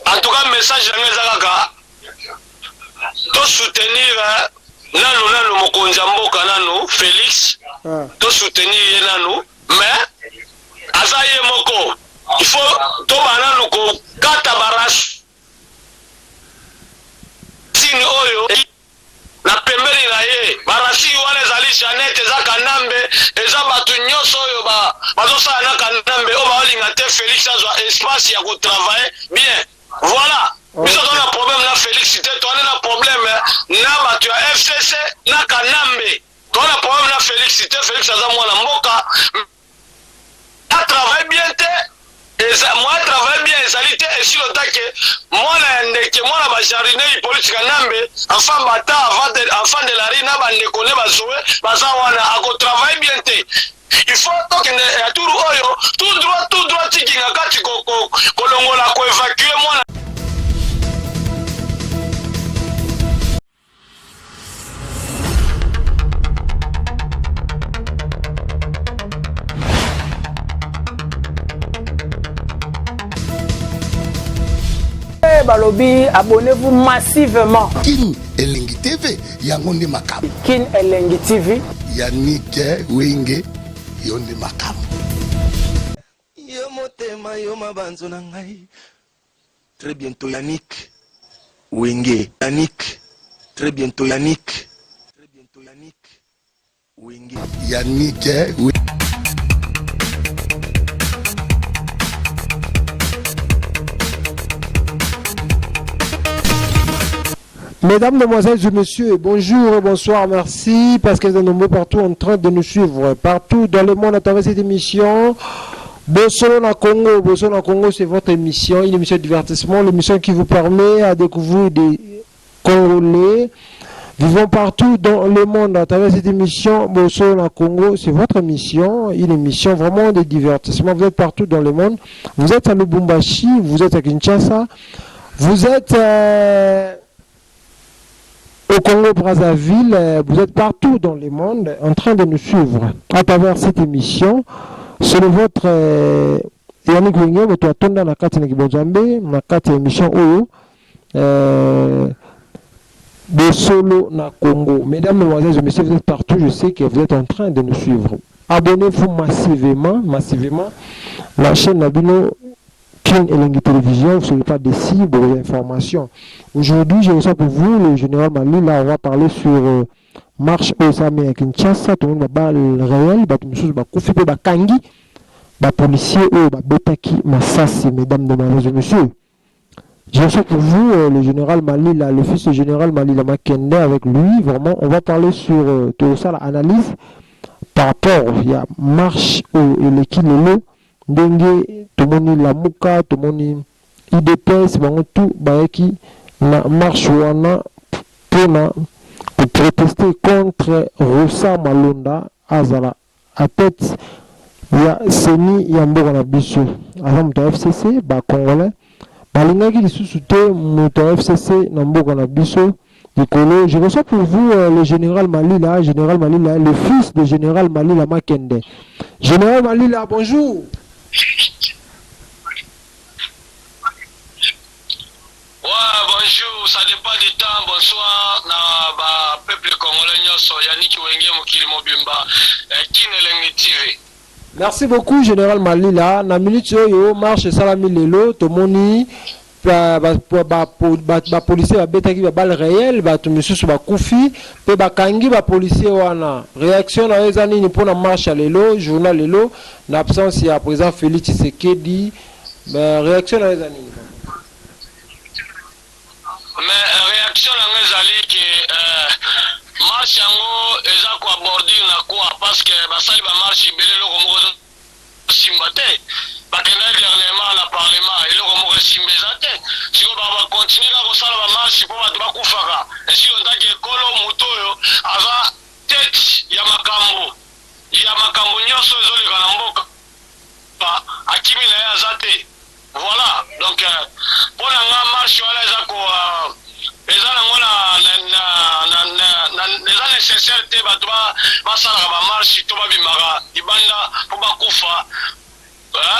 En tout cas, message de Nezakaka, to soutenir nanu mokonzi mboka nanu Félix, to soutenir nanu, mais azaye moko, il faut to bananu ko kata barasu. Sini oyo na pembeni na ye barasi wana ezali Jeannette eza Kanambe eza batu nyonso oyo bazosala na Kanambe oyo baolinga te Félix azwa espace ya kotravailler bien. Voilà. Biso tona problème na Félix te tona na problème na batu ya FCC na Kanambe. Tona problème na Félix te Félix aza mwana mboka a travaille bien te. Moi travaille bien ezali te esi le temps que mwana ya ndeke mwana ba jardinier politique Kanambe enfant bata enfant de la rue na bandeko ne bazoe baza wana ako travaille bien te. Il faut tokende ya turu oyo tout droit tikinga kati kolongola ko évacuer mwana. Balobi, abonnez-vous massivement. Kin Elengi TV, Yangonde Makam. Kin Elengi TV. Yannick Wenge, Yonde Makam. Yomotema yomabanzo nangai. Très bientôt Yannick Wenge. Yannick. Très bientôt Yannick. Très bientôt Yannick Wenge. Yannick Wenge. Mesdames, Demoiselles et Messieurs, bonjour et bonsoir, merci parce que vous êtes nombreux partout en train de nous suivre, partout dans le monde à travers cette émission. Bossolo na Congo, c'est votre émission, une émission de divertissement, l'émission qui vous permet à découvrir des Congolais vivant partout dans le monde à travers cette émission. Bossolo na Congo, c'est votre émission, une émission vraiment de divertissement. Vous êtes partout dans le monde, vous êtes à Lubumbashi, vous êtes à Kinshasa, vous êtes au Congo-Brazzaville, vous êtes partout dans le monde en train de nous suivre à travers cette émission. C'est votre Yannick Wenge, mais tu as tourné dans la carte de Kibonzambe, la carte de l'émission Oyo, de Solo na Congo. Mesdames, Mesdemoiselles et Messieurs, vous êtes partout, je sais que vous êtes en train de nous suivre. Abonnez-vous massivement. La chaîne Nabino Kin Elengi Télévision, vous ne serez pas déçus de vos informations. Aujourd'hui, je reçois pour vous le général Malila. On va parler sur marche au Samé à Kinshasa. Tout le monde va balle réel, va koufi ba kangi, ba policier ou ba betaki masasi, mesdames, Mesdemoiselles et Messieurs. Je reçois pour vous le général Malila, le fils du général Malila Makende avec lui. Vraiment, on va parler sur tout ça, l'analyse par rapport à marche au Elekilelo. Ndenge tomoni lamuka tomoni IDPS bango tout baeki na marche wana pona pour protester contre Rosa Malonda azala à tête ya seni ya mboka na biso aza moto FCC ba congolais balingaki lisusu te moto FCC na mboka na biso likolo. Je reçois pour vous le général Malila, le fils de général Malila Makende. Général Malila, bonjour. Ouais, bonjour, ça dépend du temps, bonsoir, na ba peuple congolais nyoso, Yannick Wenge Mokili Mobimba, Kin Elengi TV. Merci beaucoup, général Malila. Na minute yo marche salami lelo, tomoni ba policier ba betaki ba balle réelle, ba to misusu ba kufi, pe ba kangi ba policier wana. Réaction na ezani ni pona marche lelo, journal lelo, na absence ya président Félix Tshisekedi. Mais réaction na ezani. Mais réaction na ezali que marche yango eza ko aborder na quoi parce que basali ba marche belé loko moko simbate. Bakenda dernièrement na parlement et loko moko simbezate. Siko ba continuer ka kosala ba marche po bato bakufaka. Et si on t'a que kolo moto yo ava tête ya makambo nyonso ezoleka na mboka. Akimi na ya zate. Voilà, donc pour la marche wala eza ko eza nango na nécessaire te bato basalaka ba marche to babimaka libanda po bakufa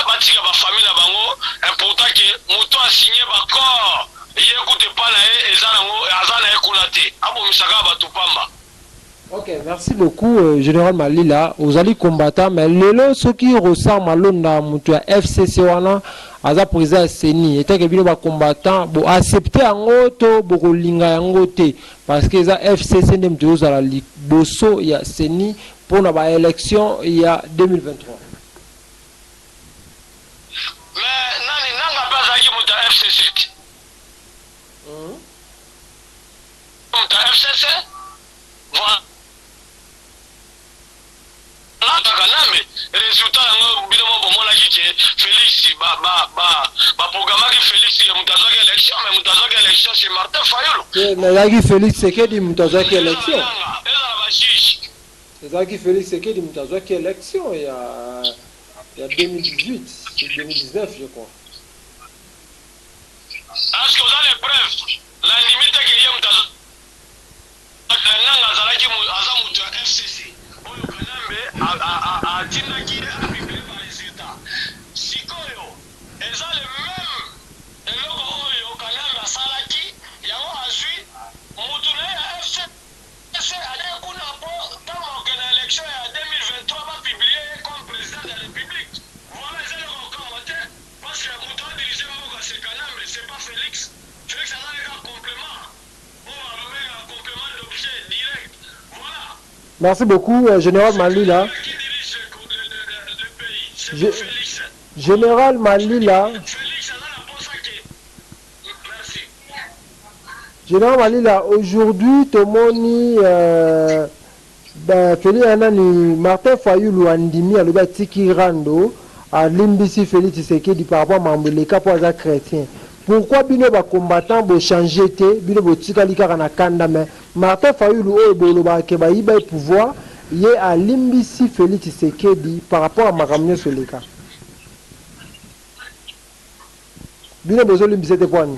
batika ba famille na bango important que moto a signé d'accord écoute pas na ezana ekulate abo misaka batu pamba. Ok, merci beaucoup Général Malila. Vous allez combattre, mais ce qui ressemble à l'autre FCC wana aza président Seni était que bino ba combattant bo accepter en auto bo linga yangote parce que za FCC ndem tuzo la boso ya Seni pour na ba élection ya 2023. Mais nani nanga baza ki muta FCC. Muta FCC. Voilà. Résultat yango bino mo bomona ki Félix ba programme ki Félix ke mutazoka élection mais mutazoka élection c'est Martin Fayulu. Mais là qui Félix c'est que di mutazoka élection. C'est ça qui Félix c'est que di mutazoka élection il y a 2018, 2019 je crois. Est-ce que vous avez les preuves? La limite que y a mutazoka nanga zalaki azamutu FCC. Oyo kanambe a tinaki a bibli ba résultat. Sikoyo eza le même eloko oyo kanambe asalaki yango azwi mutu na ya FCC ale kuna po tango ke na élection ya 2023 ba publier comme président de la République. Voilà c'est le commenté parce que mutu a dirigé moko c'est kanambe c'est pas Félix. Félix a un complément. On va remettre un complément d'objet direct. Voilà. Merci beaucoup, Général Malila. Général Malila. Général Malila, aujourd'hui, Tomoni, Félix Anani, Martin Fayulu Andimi, à Tiki Rando, à Limbisi Félix Tshisekedi par rapport à Mambeleka pour les chrétiens. Pourquoi bino ba combattant bo changer té bino bo tikali kaka na kanda mais Martin Fayulu oyo bolo ba ke ba yiba pouvoir yé à Limbisi Félix Tshisekedi par rapport à makamnyo soleka bino bozo limbisi té kwani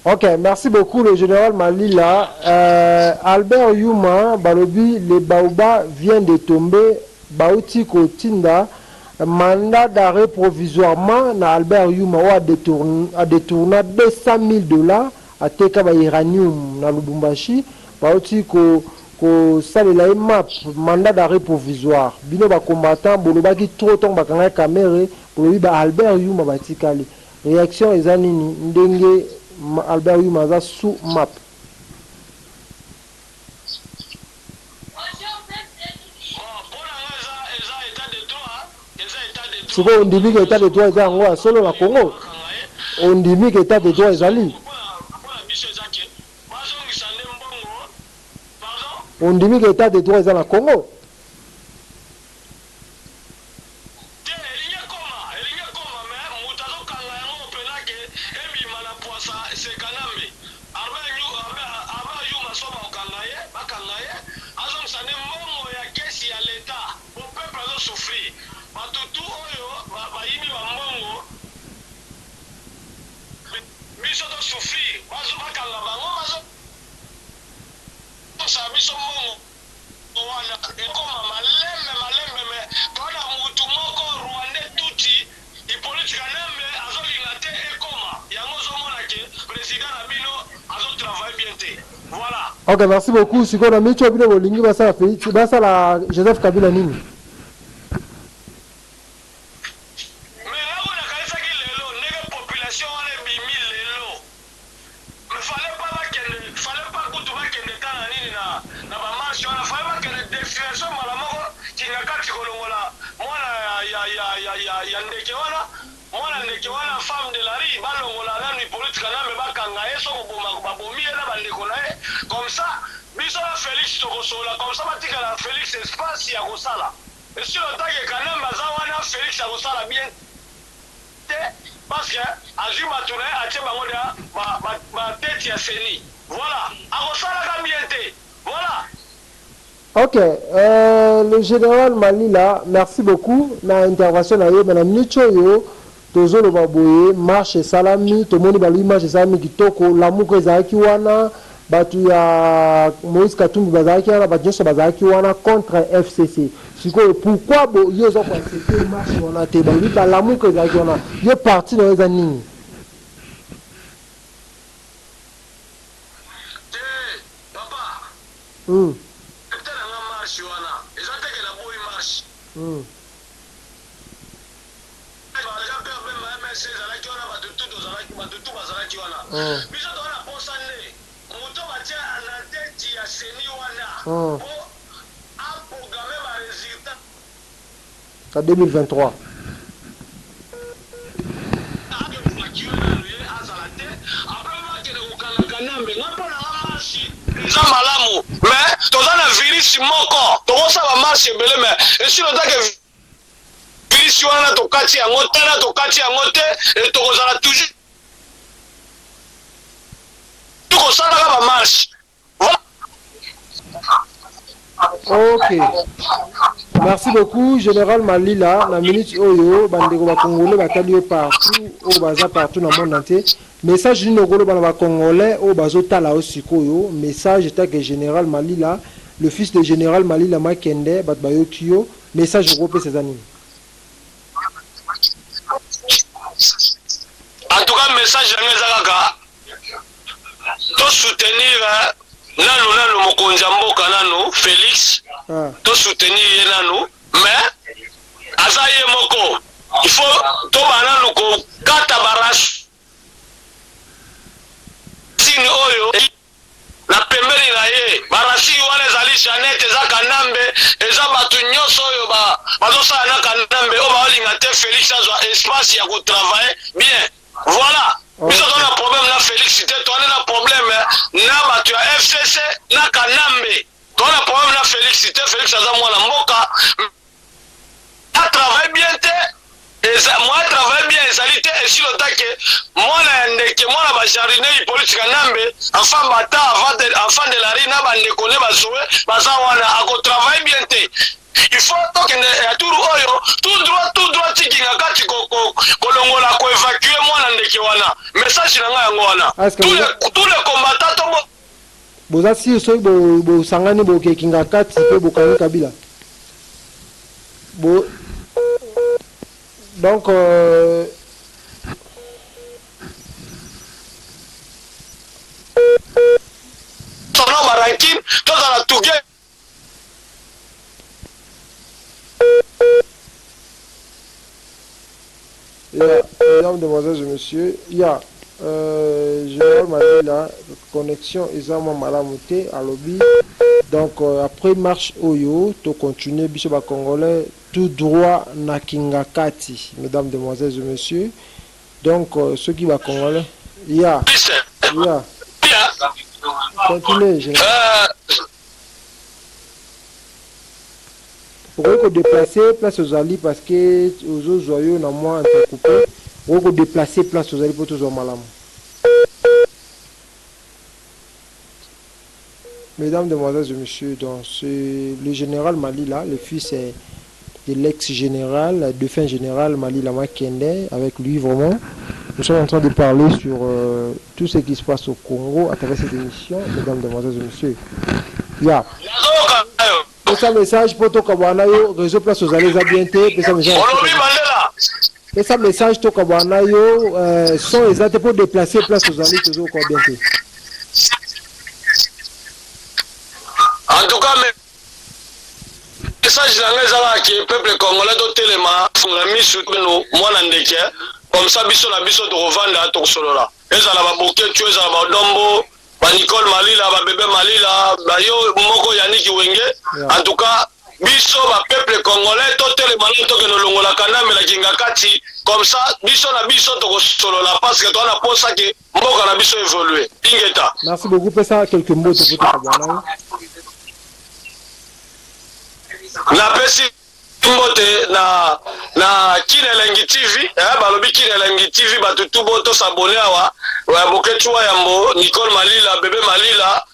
Ok, merci beaucoup le général Malila. Albert Yuma, Balobi, le Baoba vient de tomber. Baouti Kotinda, mandat d'arrêt provisoirement na Albert Yuma a détourné $200,000 à Tekaba Iranium na Lubumbashi. Baouti ko salela map mandat d'arrêt provisoire. Bino ba combattant boloba ki trop ton bakanga caméra bolobi ba Albert Yuma batikali. Réaction ezanini ndenge Albert Yuma za sous map. Siko ondimi que état de droit est en solo la Congo. Ondimi que état de droit est ali. Ondimi que état de droit est en Congo. Ok, merci beaucoup. Si on a mis Chobino Bolingi, ça la Félix, ça la Joseph Kabila Nini. Ya ya ndeke wana mwana ndeke wana femme de la rue balongola nanu politika nambe bakanga ye soko babomi ye na bandeko na ye comme ça biso na Félix tokosola comme ça batikala Félix espace ya kosala esi lotake kanamba aza wana Félix akosala bien te parce que azwi bato na ye atie bango da batete ya seni voilà akosalaka bien te voilà. Ok, le général Malila, merci beaucoup. Na intervention na yo, na minute yo, tozo lo baboye, marche salami, to moni balu marche salami kitoko, lamuko ezaki wana, batu ya Moïse Katumbi bazaki wana, batu nyoso bazaki wana contre FCC. Siko pourquoi bo yo zo kwa accepter marche wana te balu ba lamuko ezaki wana, yo parti na eza nini? Papa. En 2023. Malamu mais tozana virus moko tokosaba marche ebele mais esi lotake virus wana tokati yango te na tokati yango te tokozala toujours tokosalaka bamarche. Ok, merci beaucoup Général Malila. La minute oyo bandeko ba congolais batali partout au baza partout dans le monde entier. Message ni nokolo bana ba congolais au bazo tala osikoyo. Message était que Général Malila, le fils de Général Malila Makende bat bayokio. Message au ces années. En tout cas message ngezaka to soutenir nanu mokonzi mboka nanu Félix to soutenir ye nanu mais aza ye moko il faut to bananu ko kata barasu sini oyo na pembeni na ye barasi wana ezali Jeannette eza kanambe eza batu nyonso oyo bazosala na kanambe oyo baolinga te Félix azwa espace ya kotravaille bien voilà. Biso tona problème na Félix te tona na problème na batu ya FCC na kanambe tona problème na Félix te Félix aza mwana mboka a travaille bien te moi travaille bien ezali te esi lotake mwana ya ndeke mwana bajardinier politika nambe enfant bata enfant de la rue na bandeko ne bazoe baza wana akotravaille bien te. Il faut tokende ya turu oyo tout droit tikinga kati kolongola ko évacuer mwana ndeke wana message na nga yango wana tous les combattants tombo boza si so bo sangani bo kekinga kati pe bo kani kabila bo donc sono barankin tozala tuge. Mesdames, demoiselles et messieurs, il y a Général Malila, connexion exactement malamuté à lobby. Donc après marche Oyo, tu continues, Bishop Congolais, tout droit na Kingakati. Mesdames, demoiselles et messieurs, donc ceux qui va Congolais, il y a. Continuez, Général. Pourquoi déplacer place aux alliés parce que aux autres joyeux n'a moins entrecoupé. Pourquoi déplacer place aux alliés pour tous aux malams. Mesdames, demoiselles et messieurs, donc le général Malila, le fils de l'ex-général, de fin général Malila Makende, avec lui vraiment, nous sommes en train de parler sur tout ce qui se passe au Congo à travers cette émission, mesdames, demoiselles et messieurs. Yeah. Pesa message pour toka bwana yo réseau place aux allées abienté pesa message pesa message toka bwana yo sont exact pour déplacer place aux allées toujours quoi bientôt. En tout cas message na ngeza que peuple congolais do telema funga misu no mwana ndeke comme ça biso na biso to revanda to solola ezala ba boketu ezala ba dombo ba Nicole Malila ba bébé Malila ba yo moko Yannick Wenge en tout cas biso peuple congolais totelema tokende olongola kanambe na kingakati comme ça biso na biso tokosolola parce que toana posa ke mboka na biso évoluer ingeta. Merci beaucoup. Pesa quelques mots de votre bwana. Na pesi mbote na Kinelengi TV balobi Kinelengi TV batutu boto s'abonner awa boketua yambo Nicole Malila bébé Malila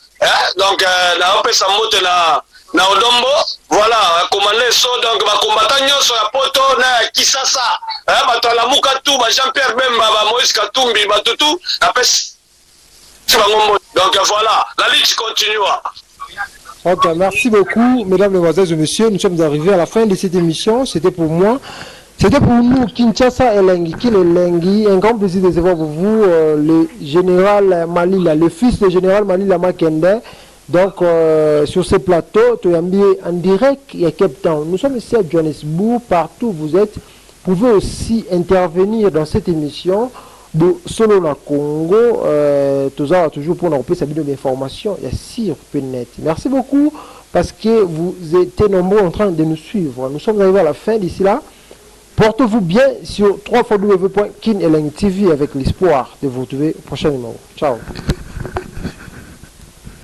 donc na opesa mbote na Odombo voilà commandé so donc ba combattant nyonso ya poto na Kisasa bato la Mukatu ba Jean-Pierre Bemba ba Moïse Katumbi batutu na pesi donc voilà la lutte continue. Ok, merci beaucoup, mesdames, mesdemoiselles et messieurs. Nous sommes arrivés à la fin de cette émission. C'était pour moi, c'était pour nous, Kinshasa Elengi, Kinelengi. Un grand plaisir de recevoir pour vous le général Malila, le fils du général Malila Makende. Donc, sur ce plateau, Toyambi en direct, il y a Cape Town. Nous sommes ici à Johannesburg, partout où vous êtes. Vous pouvez aussi intervenir dans cette émission. De solo na Congo, toujours pour nous plus d'informations sur PNet. Merci beaucoup parce que vous êtes nombreux en train de nous suivre. Nous sommes arrivés à la fin d'ici là. Portez-vous bien sur www.kinelengi TV avec l'espoir de vous retrouver au prochain numéro. Ciao.